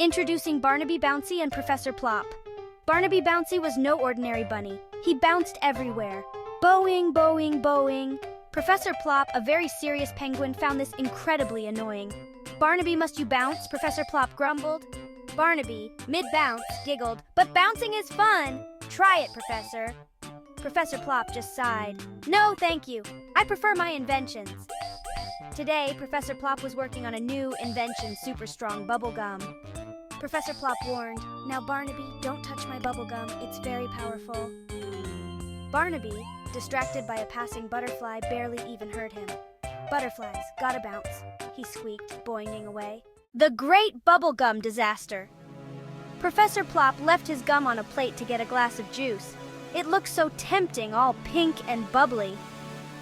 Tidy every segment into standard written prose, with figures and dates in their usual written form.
Introducing Barnaby, Bouncy, and Professor Plop. Barnaby Bouncy was no ordinary bunny. He bounced everywhere. Bowing, bowing, bowing. Professor Plop, a very serious penguin, found this incredibly annoying. "Barnaby, must you bounce?" Professor Plop grumbled. Barnaby, mid-bounce, giggled, "But bouncing is fun! Try it, Professor." Professor Plop just sighed. "No, thank you. I prefer my inventions." Today, Professor Plop was working on a new invention, super strong bubblegum. Professor Plop warned, "Now, Barnaby, don't touch my bubblegum. It's very powerful." Barnaby, distracted by a passing butterfly, barely even heard him. "Butterflies, gotta bounce," he squeaked, boinging away. The great bubblegum disaster. Professor Plop left his gum on a plate to get a glass of juice. It looked so tempting, all pink and bubbly.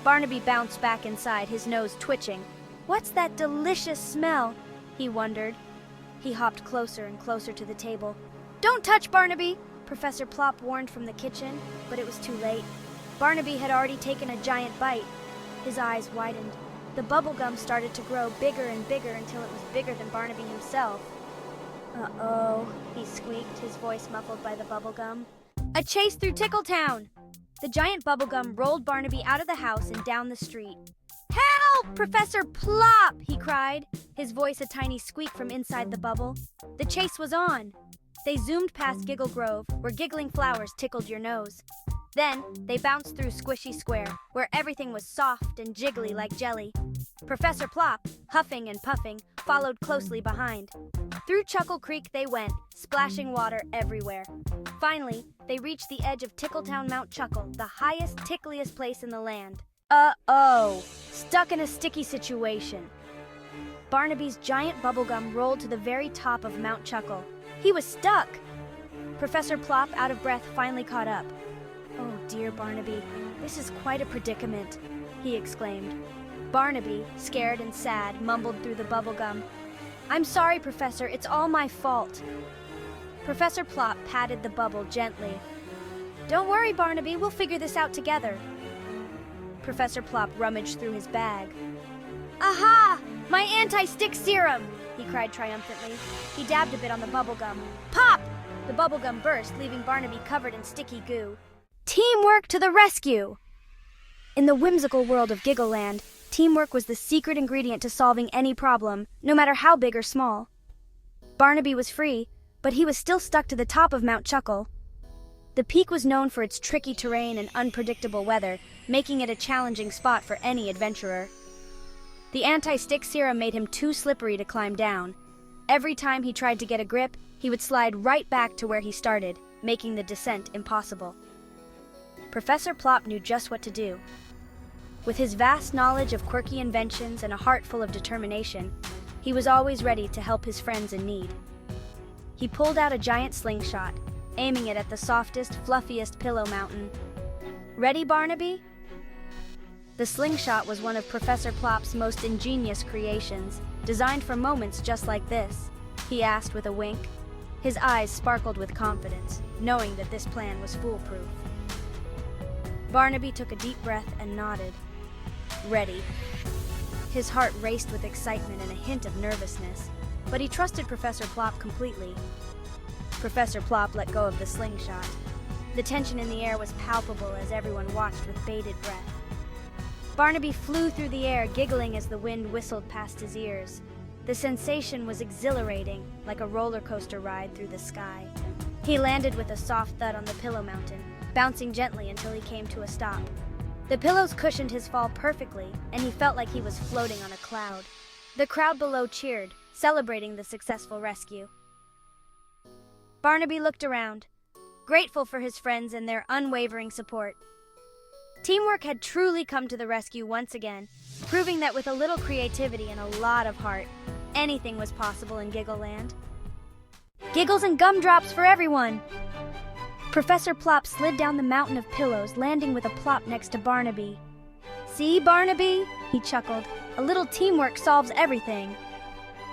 Barnaby bounced back inside, his nose twitching. "What's that delicious smell?" he wondered. He hopped closer and closer to the table. "Don't touch, Barnaby!" Professor Plop warned from the kitchen, but it was too late. Barnaby had already taken a giant bite. His eyes widened. The bubblegum started to grow bigger and bigger until it was bigger than Barnaby himself. "Uh-oh," he squeaked, his voice muffled by the bubblegum. "A chase through Tickletown!" The giant bubblegum rolled Barnaby out of the house and down the street. "Help! Professor Plop!" he cried, his voice a tiny squeak from inside the bubble. The chase was on. They zoomed past Giggle Grove, where giggling flowers tickled your nose. Then, they bounced through Squishy Square, where everything was soft and jiggly like jelly. Professor Plop, huffing and puffing, followed closely behind. Through Chuckle Creek they went, splashing water everywhere. Finally, they reached the edge of Tickletown Mount Chuckle, the highest, tickliest place in the land. Uh-oh! Stuck in a sticky situation. Barnaby's giant bubblegum rolled to the very top of Mount Chuckle. He was stuck! Professor Plop, out of breath, finally caught up. "Oh dear, Barnaby, this is quite a predicament," he exclaimed. Barnaby, scared and sad, mumbled through the bubblegum. "I'm sorry, Professor, it's all my fault." Professor Plop patted the bubble gently. "Don't worry, Barnaby, we'll figure this out together." Professor Plop rummaged through his bag. "Aha! My anti-stick serum!" he cried triumphantly. He dabbed a bit on the bubblegum. Pop! The bubblegum burst, leaving Barnaby covered in sticky goo. Teamwork to the rescue! In the whimsical world of Giggleland, teamwork was the secret ingredient to solving any problem, no matter how big or small. Barnaby was free, but he was still stuck to the top of Mount Chuckle. The peak was known for its tricky terrain and unpredictable weather, making it a challenging spot for any adventurer. The anti-stick serum made him too slippery to climb down. Every time he tried to get a grip, he would slide right back to where he started, making the descent impossible. Professor Plop knew just what to do. With his vast knowledge of quirky inventions and a heart full of determination, he was always ready to help his friends in need. He pulled out a giant slingshot, aiming it at the softest, fluffiest pillow mountain. "Ready, Barnaby?" The slingshot was one of Professor Plop's most ingenious creations, designed for moments just like this, he asked with a wink. His eyes sparkled with confidence, knowing that this plan was foolproof. Barnaby took a deep breath and nodded. Ready. His heart raced with excitement and a hint of nervousness, but he trusted Professor Plop completely. Professor Plop let go of the slingshot. The tension in the air was palpable as everyone watched with bated breath. Barnaby flew through the air, giggling as the wind whistled past his ears. The sensation was exhilarating, like a roller coaster ride through the sky. He landed with a soft thud on the pillow mountain, bouncing gently until he came to a stop. The pillows cushioned his fall perfectly, and he felt like he was floating on a cloud. The crowd below cheered, celebrating the successful rescue. Barnaby looked around, grateful for his friends and their unwavering support. Teamwork had truly come to the rescue once again, proving that with a little creativity and a lot of heart, anything was possible in Giggleland. Giggles and gumdrops for everyone! Professor Plop slid down the mountain of pillows, landing with a plop next to Barnaby. "See, Barnaby?" he chuckled. "A little teamwork solves everything."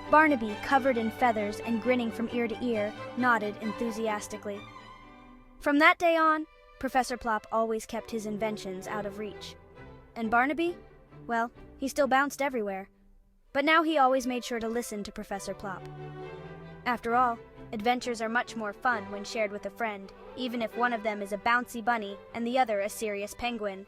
Barnaby, covered in feathers and grinning from ear to ear, nodded enthusiastically. From that day on, Professor Plop always kept his inventions out of reach. And Barnaby? Well, he still bounced everywhere. But now he always made sure to listen to Professor Plop. After all, adventures are much more fun when shared with a friend, even if one of them is a bouncy bunny and the other a serious penguin.